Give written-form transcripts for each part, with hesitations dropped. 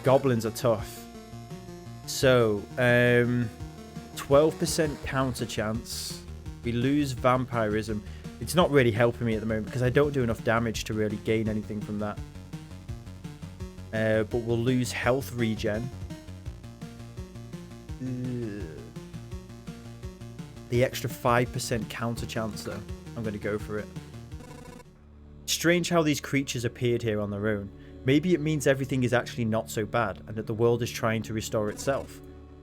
goblins are tough. So, 12% counter chance. We lose vampirism. It's not really helping me at the moment because I don't do enough damage to really gain anything from that. But we'll lose health regen. The extra 5% counter chance though. I'm going to go for it. Strange how these creatures appeared here on their own. Maybe it means everything is actually not so bad and that the world is trying to restore itself.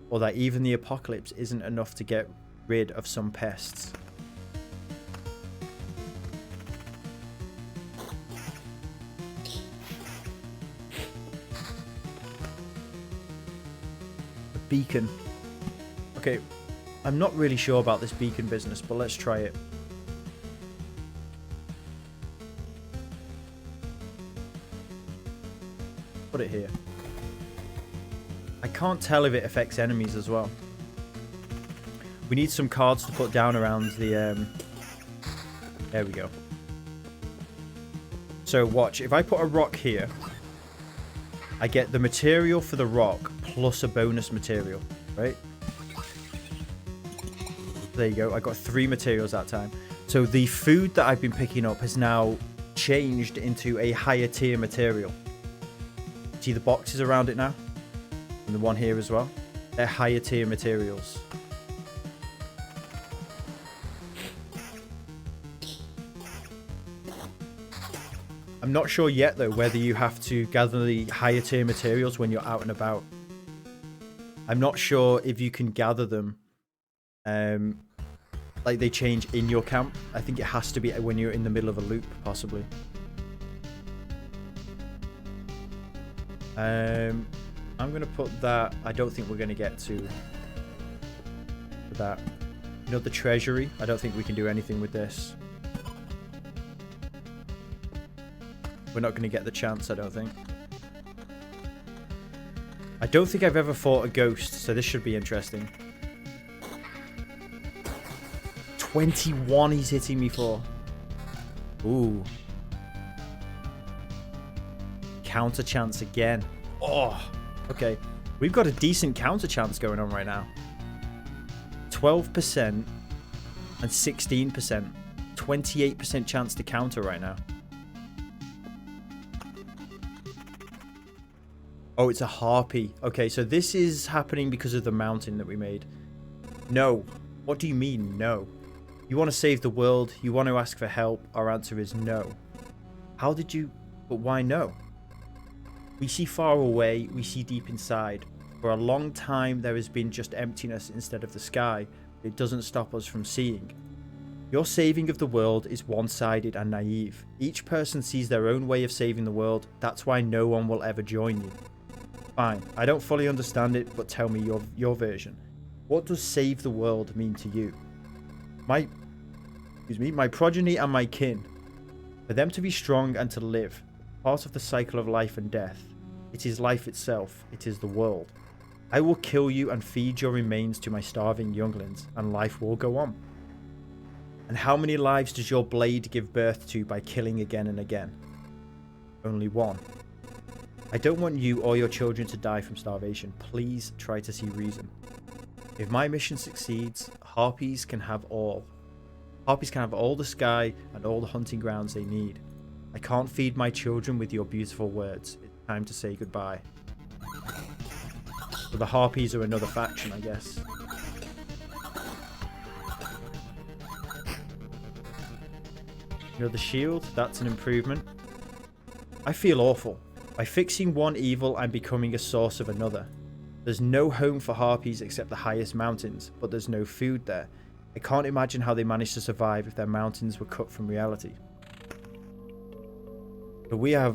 Or that even the apocalypse isn't enough to get rid of some pests. A beacon. Okay, I'm not really sure about this beacon business, but let's try it. Put it here. I can't tell if it affects enemies as well. We need some cards to put down around the... There we go. So watch, if I put a rock here, I get the material for the rock plus a bonus material, right? There you go, I got 3 materials that time. So the food that I've been picking up has now changed into a higher tier material. See the boxes around it now? And the one here as well. They're higher tier materials. I'm not sure yet though whether you have to gather the higher tier materials when you're out and about. I'm not sure if you can gather them like they change in your camp. I think it has to be when you're in the middle of a loop, possibly. I'm going to put that. I don't think we're going to get to that. You know, the treasury. I don't think we can do anything with this. We're not going to get the chance, I don't think. I don't think I've ever fought a ghost, so this should be interesting. 21 he's hitting me for. Ooh. Counter chance again. Oh, okay. We've got a decent counter chance going on right now. 12% and 16%. 28% chance to counter right now. Oh, it's a harpy. Okay, so this is happening because of the mountain that we made. No. What do you mean, no? You want to save the world. You want to ask for help. Our answer is no. How did you... But why no? We see far away. We see deep inside. For a long time, there has been just emptiness instead of the sky. It doesn't stop us from seeing. Your saving of the world is one-sided and naive. Each person sees their own way of saving the world. That's why no one will ever join you. Fine, I don't fully understand it, but tell me your version. What does save the world mean to you? My progeny and my kin. For them to be strong and to live. Part of the cycle of life and death. It is life itself. It is the world. I will kill you and feed your remains to my starving younglings, and life will go on. And how many lives does your blade give birth to by killing again and again? Only one. I don't want you or your children to die from starvation. Please try to see reason. If my mission succeeds, harpies can have all. Harpies can have all the sky and all the hunting grounds they need. I can't feed my children with your beautiful words. It's time to say goodbye. So the harpies are another faction, I guess. You know, the shield, that's an improvement. I feel awful. By fixing one evil, I'm becoming a source of another. There's no home for harpies except the highest mountains, but there's no food there. I can't imagine how they managed to survive if their mountains were cut from reality. But we're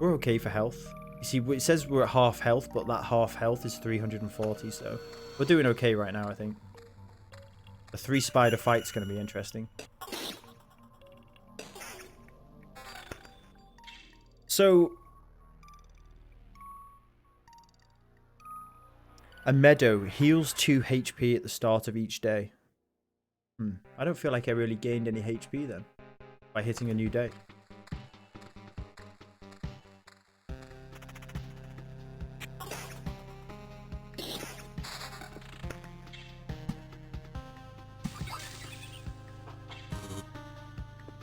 okay for health. You see, it says we're at half health, but that half health is 340, so we're doing okay right now, I think. The 3 spider fight's going to be interesting. So, a meadow heals 2 HP at the start of each day. I don't feel like I really gained any HP then by hitting a new day.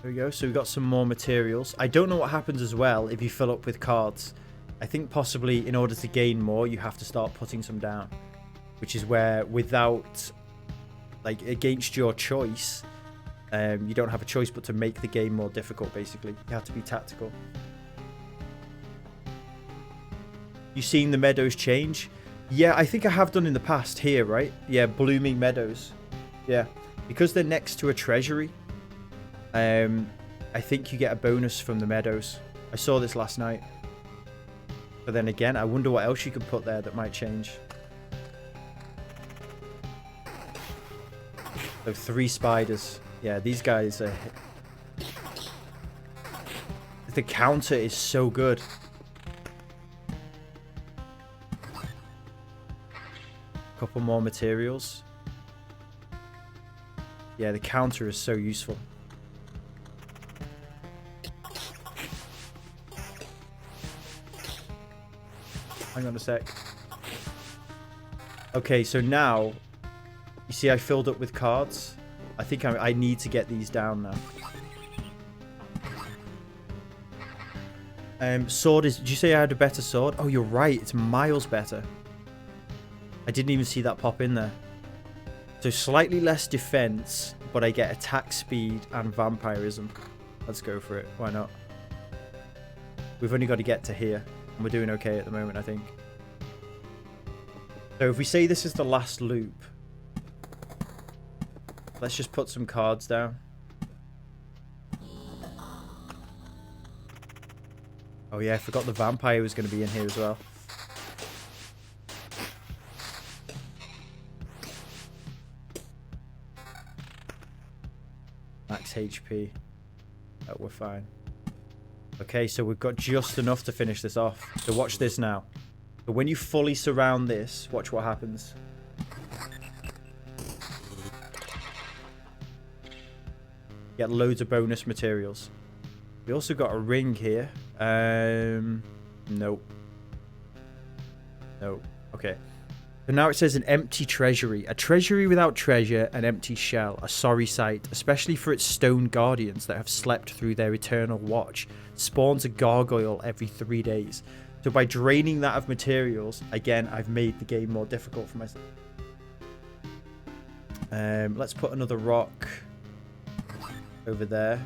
There we go. So we've got some more materials. I don't know what happens as well if you fill up with cards. I think possibly in order to gain more, you have to start putting some down. Which is where without, like, against your choice, you don't have a choice but to make the game more difficult, basically. You have to be tactical. You seen the meadows change? Yeah, I think I have done in the past here, right? Yeah, blooming meadows. Yeah. Because they're next to a treasury, I think you get a bonus from the meadows. I saw this last night. But then again, I wonder what else you could put there that might change. So 3 spiders. Yeah, these guys are... The counter is so good. Couple more materials. Yeah, the counter is so useful. Hang on a sec. Okay, so now, you see I filled up with cards. I think I need to get these down now. Sword is... Did you say I had a better sword? Oh, you're right. It's miles better. I didn't even see that pop in there. So slightly less defense, but I get attack speed and vampirism. Let's go for it. Why not? We've only got to get to here. And we're doing okay at the moment, I think. So if we say this is the last loop, let's just put some cards down. Oh yeah, I forgot the vampire was going to be in here as well. Max HP. Oh, we're fine. Okay, so we've got just enough to finish this off. So watch this now. So when you fully surround this, watch what happens. Get loads of bonus materials. We also got a ring here. Nope. Nope. Okay. So now it says an empty treasury. A treasury without treasure, an empty shell. A sorry sight, especially for its stone guardians that have slept through their eternal watch. Spawns a gargoyle every 3 days. So by draining that of materials, again, I've made the game more difficult for myself. Let's put another rock over there.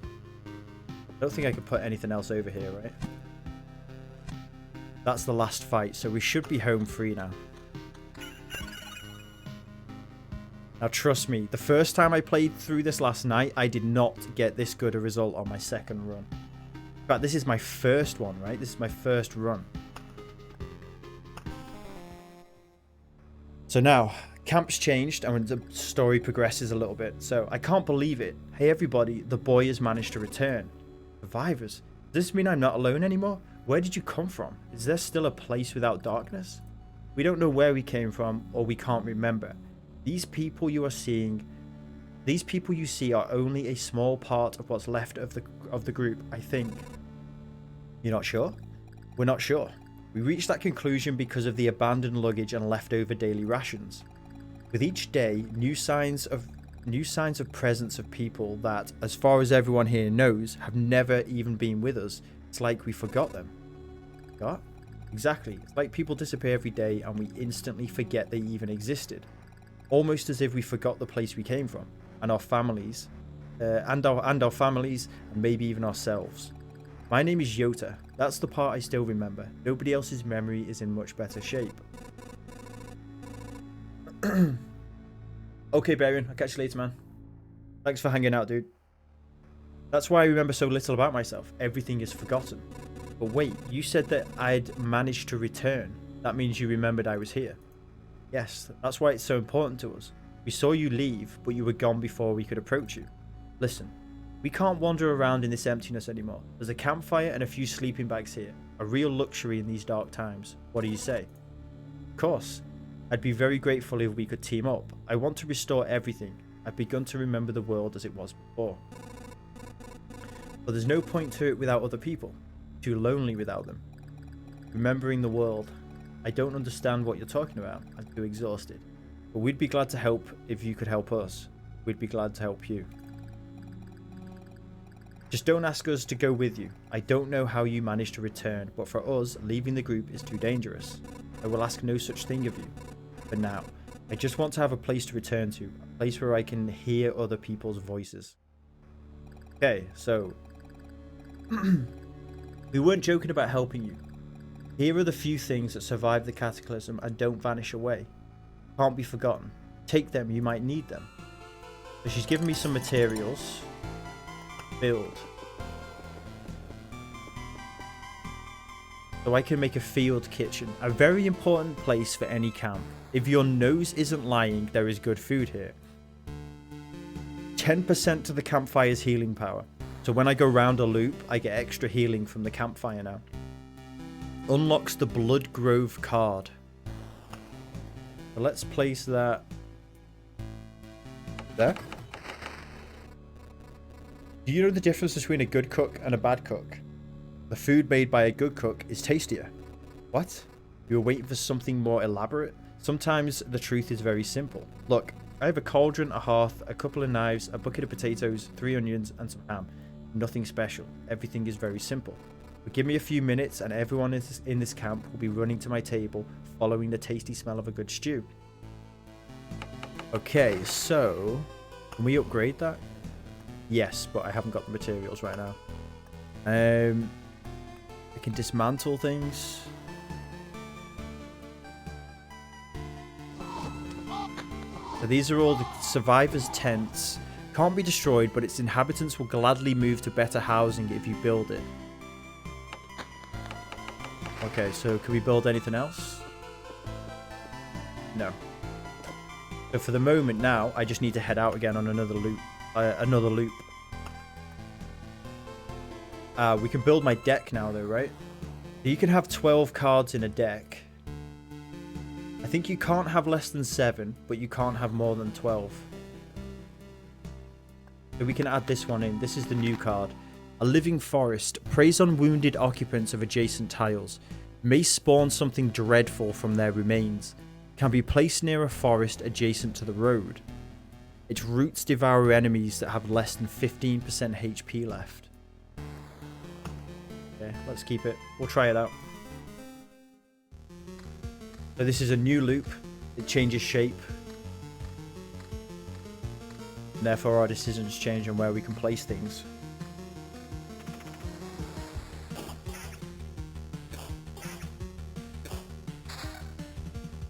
I don't think I could put anything else over here, right? That's the last fight, so we should be home free now. Now, trust me, the first time I played through this last night, I did not get this good a result on my second run. In fact, this is my first one, right? This is my first run. So now, camp's changed and the story progresses a little bit. So I can't believe it. Hey everybody, the boy has managed to return. Survivors. Does this mean I'm not alone anymore? Where did you come from? Is there still a place without darkness? We don't know where we came from, or we can't remember. These people you see are only a small part of what's left of the group, I think. You're not sure? We're not sure. We reached that conclusion because of the abandoned luggage and leftover daily rations. With each day, new signs of presence of people that, as far as everyone here knows, have never even been with us. It's like we forgot them. Forgot? Exactly. It's like people disappear every day and we instantly forget they even existed. Almost as if we forgot the place we came from and our families, and maybe even ourselves. My name is Yota. That's the part I still remember. Nobody else's memory is in much better shape. Okay, Barian. I'll catch you later, man. Thanks for hanging out, dude. That's why I remember so little about myself. Everything is forgotten. But wait, you said that I'd managed to return. That means you remembered I was here. Yes, that's why it's so important to us. We saw you leave, but you were gone before we could approach you. Listen, we can't wander around in this emptiness anymore. There's a campfire and a few sleeping bags here. A real luxury in these dark times. What do you say? Of course. I'd be very grateful if we could team up. I want to restore everything. I've begun to remember the world as it was before. But there's no point to it without other people. Too lonely without them. Remembering the world. I don't understand what you're talking about. I'm too exhausted. But we'd be glad to help if you could help us. We'd be glad to help you. Just don't ask us to go with you. I don't know how you managed to return, but for us, leaving the group is too dangerous. I will ask no such thing of you. For now, I just want to have a place to return to, a place where I can hear other people's voices. Okay, so we weren't joking about helping you. Here are the few things that survive the cataclysm and don't vanish away. Can't be forgotten. Take them, you might need them. So she's given me some materials. Build. So I can make a field kitchen, a very important place for any camp. If your nose isn't lying, there is good food here. 10% to the campfire's healing power. So when I go round a loop, I get extra healing from the campfire now. Unlocks the Blood Grove card. So let's place that there. Do you know the difference between a good cook and a bad cook? The food made by a good cook is tastier. What? You were waiting for something more elaborate? Sometimes the truth is very simple. Look, I have a cauldron, a hearth, a couple of knives, a bucket of potatoes, 3 onions, and some ham. Nothing special. Everything is very simple. But give me a few minutes and everyone in this camp will be running to my table, following the tasty smell of a good stew. Okay, so can we upgrade that? Yes, but I haven't got the materials right now. I can dismantle things. So these are all the survivors' tents. Can't be destroyed, but its inhabitants will gladly move to better housing if you build it. Okay, so can we build anything else? No. So for the moment now, I just need to head out again on another loop. We can build my deck now though, right? You can have 12 cards in a deck. I think you can't have less than 7, but you can't have more than 12. So we can add this one in. This is the new card. A living forest preys on wounded occupants of adjacent tiles. May spawn something dreadful from their remains. Can be placed near a forest adjacent to the road. Its roots devour enemies that have less than 15% HP left. Okay, let's keep it. We'll try it out. So this is a new loop. It changes shape. And therefore our decisions change on where we can place things.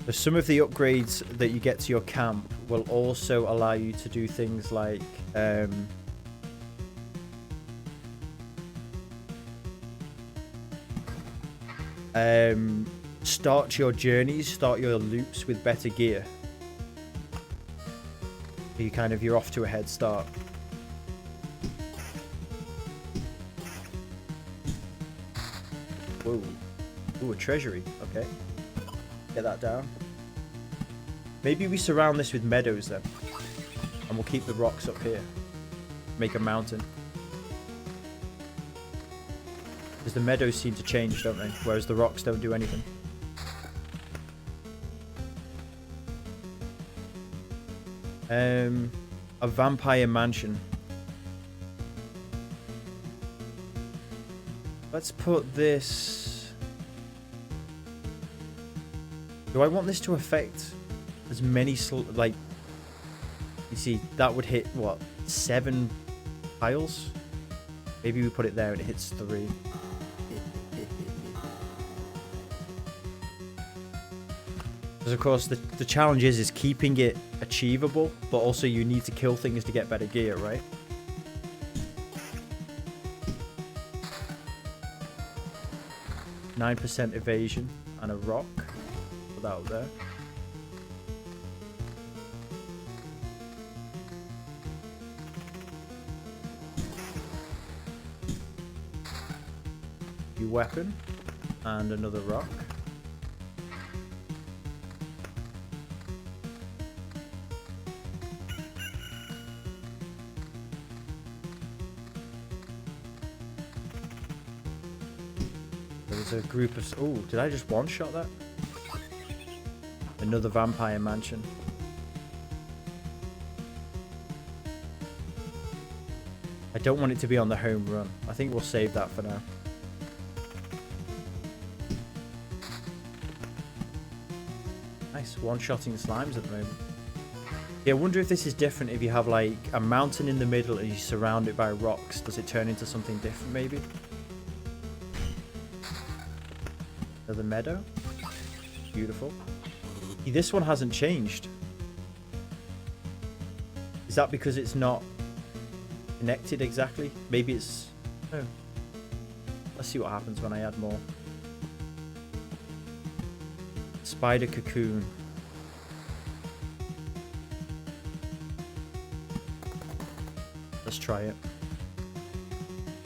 So some of the upgrades that you get to your camp will also allow you to do things like start your journeys, start your loops with better gear. You're off to a head start. Whoa. Ooh, a treasury. Okay. Get that down. Maybe we surround this with meadows then. And we'll keep the rocks up here. Make a mountain. Because the meadows seem to change, don't they? Whereas the rocks don't do anything. A vampire mansion. Let's put this... Do I want this to affect as many... you see, that would hit, what, 7 tiles? Maybe we put it there and it hits 3. Because of course the challenge is keeping it achievable, but also you need to kill things to get better gear, right? %9 evasion and a rock. Put that up there. New weapon and another rock. A group of... Oh, did I just one-shot that? Another vampire mansion. I don't want it to be on the home run. I think we'll save that for now. Nice. One-shotting slimes at the moment. Yeah, I wonder if this is different if you have like a mountain in the middle and you surround it by rocks. Does it turn into something different maybe? Another meadow. Beautiful. See, this one hasn't changed. Is that because it's not connected exactly? Maybe it's... Oh. Let's see what happens when I add more. Spider cocoon. Let's try it.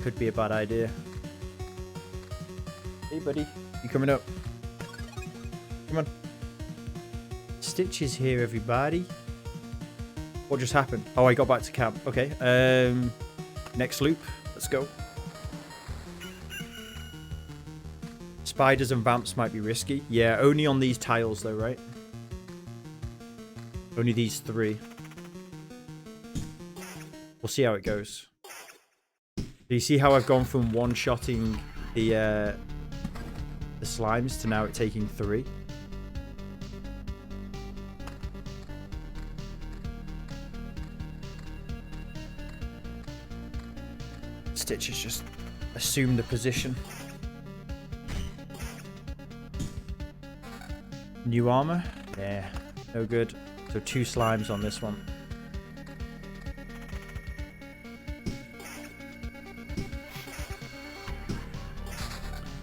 Could be a bad idea. Hey buddy, you coming up? Come on. Stitch is here, everybody. What just happened? Oh, I got back to camp. Okay. Next loop. Let's go. Spiders and vamps might be risky. Yeah, only on these tiles though, right? Only these 3. We'll see how it goes. Do you see how I've gone from one-shotting the slimes to now it taking 3? Stitch has just assumed the position. New armor? Yeah, no good. So 2 slimes on this one.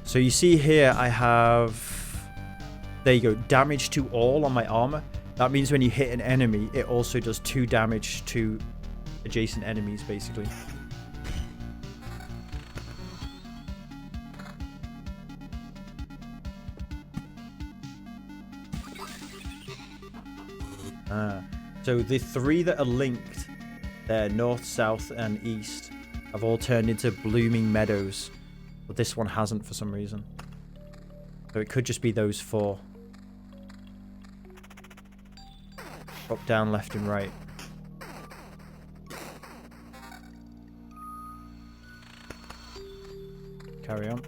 So you see here I have, there you go, damage to all on my armor. That means when you hit an enemy, it also does 2 damage to adjacent enemies, basically. So the 3 that are linked, there, north, south, and east, have all turned into blooming meadows. But this one hasn't for some reason. So it could just be those 4. Up, down, left, and right. Carry on.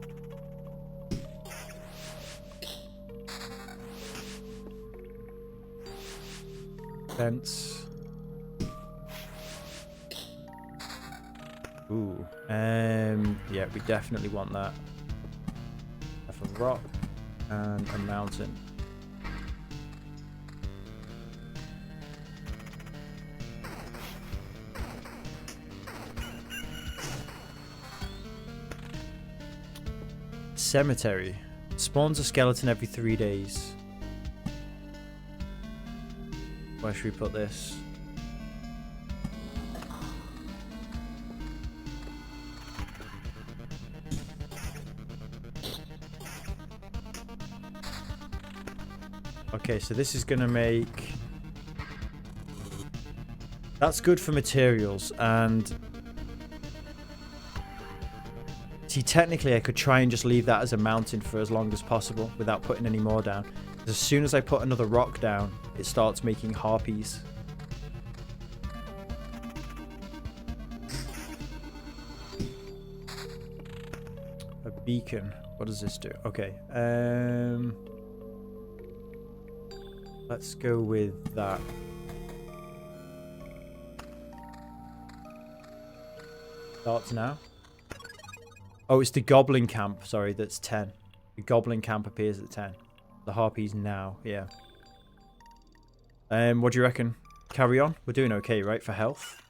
Fence. Ooh. Yeah, we definitely want that. Have a rock and a mountain. Cemetery. Spawns a skeleton every 3 days. Where should we put this? Okay, so this is going to make... That's good for materials, and... See, technically I could try and just leave that as a mountain for as long as possible without putting any more down. As soon as I put another rock down, it starts making harpies. A beacon. What does this do? Okay. Let's go with that. Starts now. Oh, it's the goblin camp. Sorry, that's 10. The goblin camp appears at 10. The harpies now, yeah. What do you reckon? Carry on? We're doing okay, right, for health?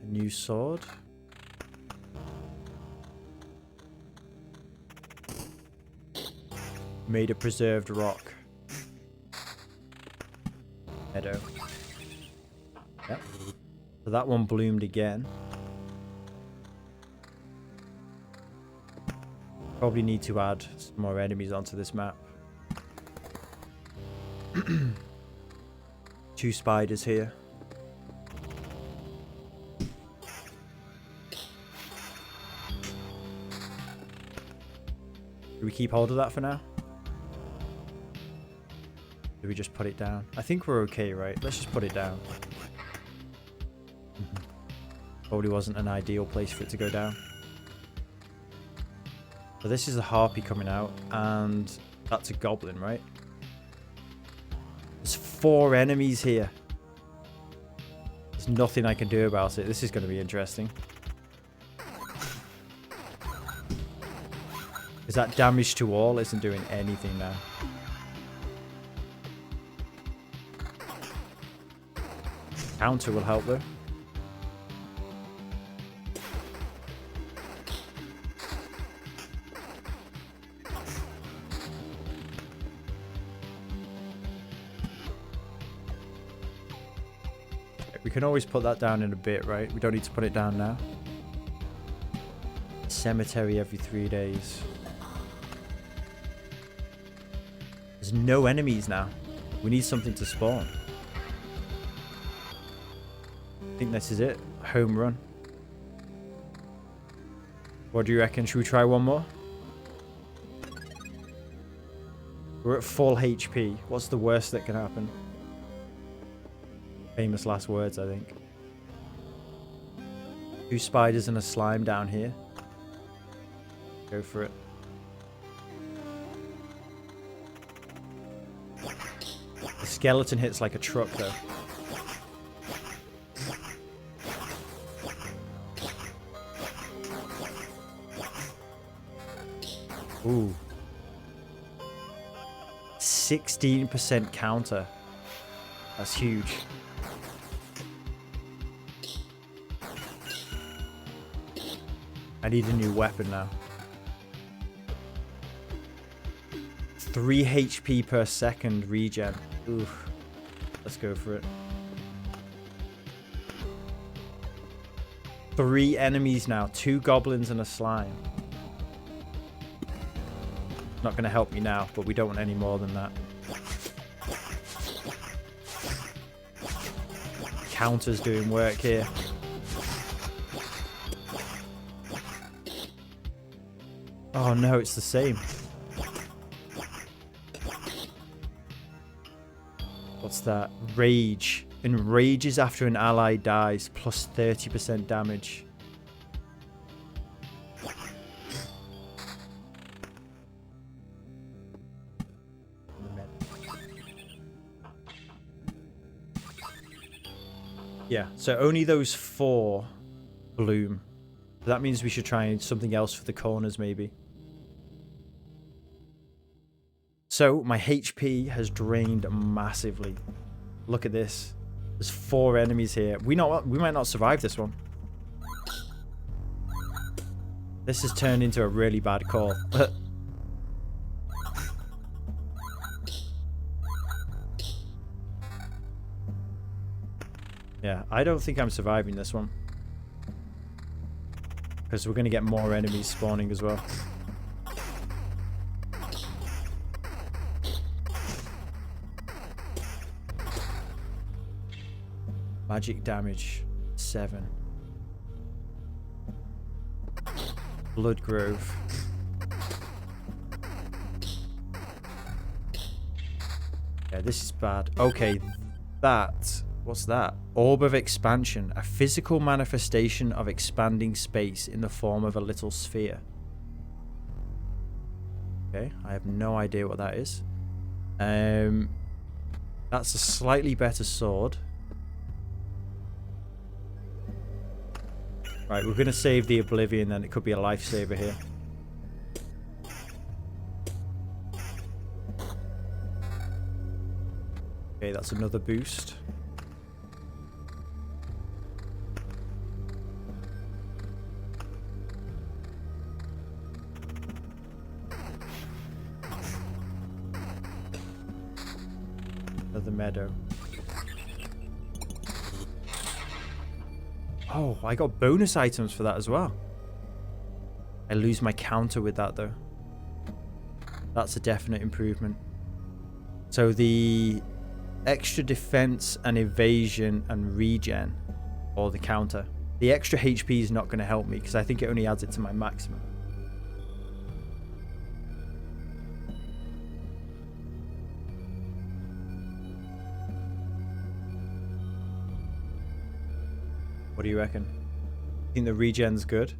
A new sword. Made of preserved rock. Meadow. Yep. So that one bloomed again. Probably need to add some more enemies onto this map. 2 spiders here. Do we keep hold of that for now? Do we just put it down? I think we're okay, right? Let's just put it down. Probably wasn't an ideal place for it to go down. So this is a harpy coming out, and that's a goblin, right? There's 4 enemies here. There's nothing I can do about it. This is going to be interesting. Because that damage to all isn't doing anything now. Counter will help though. We can always put that down in a bit, right? We don't need to put it down now. Cemetery every 3 days. There's no enemies now. We need something to spawn. I think this is it. Home run. What do you reckon? Should we try one more? We're at full HP. What's the worst that can happen? Famous last words, I think. 2 spiders and a slime down here. Go for it. The skeleton hits like a truck, though. Ooh. 16% counter. That's huge. I need a new weapon now. 3 HP per second regen. Oof. Let's go for it. 3 enemies now. 2 goblins and a slime. Not going to help me now, but we don't want any more than that. Counter's doing work here. Oh no, it's the same. What's that? Rage. Enrages after an ally dies, plus 30% damage. Yeah, so only those 4 bloom. That means we should try something else for the corners, maybe. So, my HP has drained massively. Look at this. There's 4 enemies here. We might not survive this one. This has turned into a really bad call. Yeah, I don't think I'm surviving this one. Because we're going to get more enemies spawning as well. Magic damage, 7. Blood Grove. Yeah, this is bad. Okay, that... What's that? Orb of Expansion. A physical manifestation of expanding space in the form of a little sphere. Okay, I have no idea what that is. That's a slightly better sword. Right, we're going to save the Oblivion then. It could be a lifesaver here. Okay, that's another boost. Another meadow. Oh, I got bonus items for that as well. I lose my counter with that though. That's a definite improvement. So the extra defense and evasion and regen, or the counter. The extra HP is not going to help me because I think it only adds it to my maximum. What do you reckon? I think the regen's good.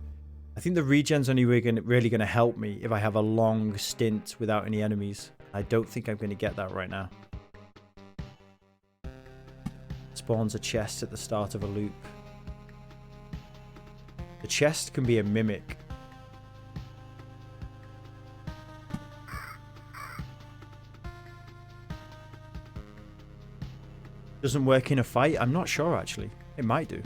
I think the regen's only really going to help me if I have a long stint without any enemies. I don't think I'm going to get that right now. Spawns a chest at the start of a loop. The chest can be a mimic. Doesn't work in a fight? I'm not sure actually. It might do.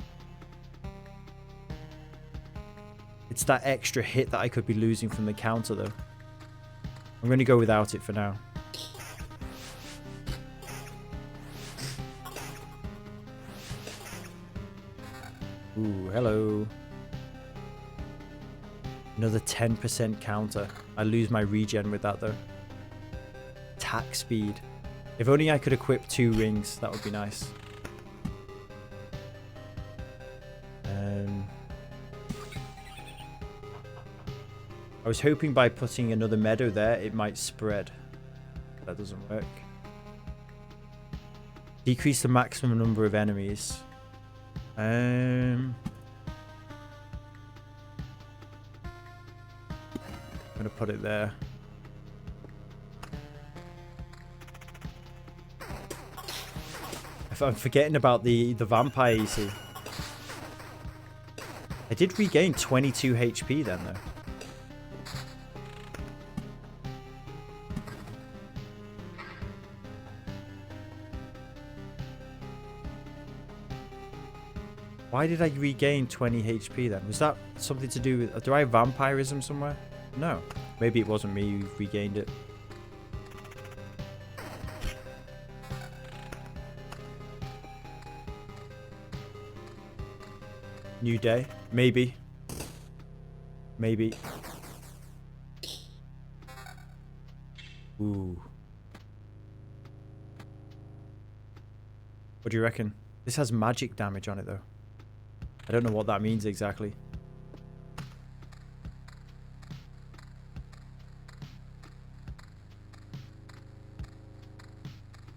It's that extra hit that I could be losing from the counter though. I'm going to go without it for now. Ooh, hello. Another 10% counter. I lose my regen with that though. Attack speed. If only I could equip 2 rings, that would be nice. I was hoping by putting another meadow there, it might spread. That doesn't work. Decrease the maximum number of enemies. I'm gonna put it there. I'm forgetting about the vampire, you see. I did regain 22 HP then, though. Why did I regain 20 HP then? Was that something to do with... Do I have vampirism somewhere? No. Maybe it wasn't me who regained it. New day? Maybe. Maybe. Ooh. What do you reckon? This has magic damage on it though. I don't know what that means exactly.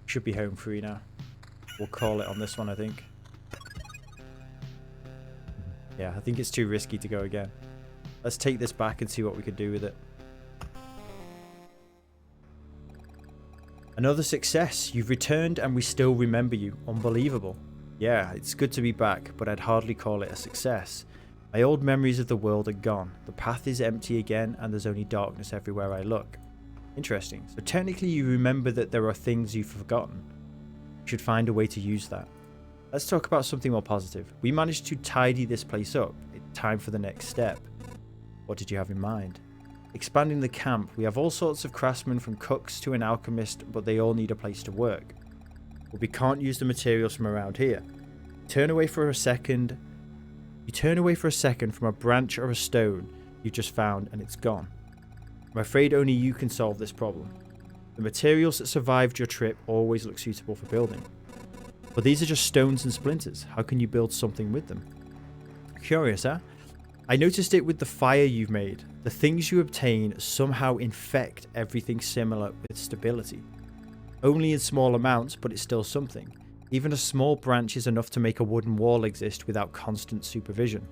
Should be home free now. We'll call it on this one, I think. Yeah, I think it's too risky to go again. Let's take this back and see what we can do with it. Another success. You've returned and we still remember you. Unbelievable. Yeah, it's good to be back, but I'd hardly call it a success. My old memories of the world are gone. The path is empty again and there's only darkness everywhere I look. Interesting. So technically you remember that there are things you've forgotten. You should find a way to use that. Let's talk about something more positive. We managed to tidy this place up. It's time for the next step. What did you have in mind? Expanding the camp. We have all sorts of craftsmen from cooks to an alchemist, but they all need a place to work. But we can't use the materials from around here. You turn away for a second from a branch or a stone you just found and it's gone. I'm afraid only you can solve this problem. The materials that survived your trip always look suitable for building. But these are just stones and splinters. How can you build something with them? Curious, huh? I noticed it with the fire you've made. The things you obtain somehow infect everything similar with stability. Only in small amounts, but it's still something. Even a small branch is enough to make a wooden wall exist without constant supervision.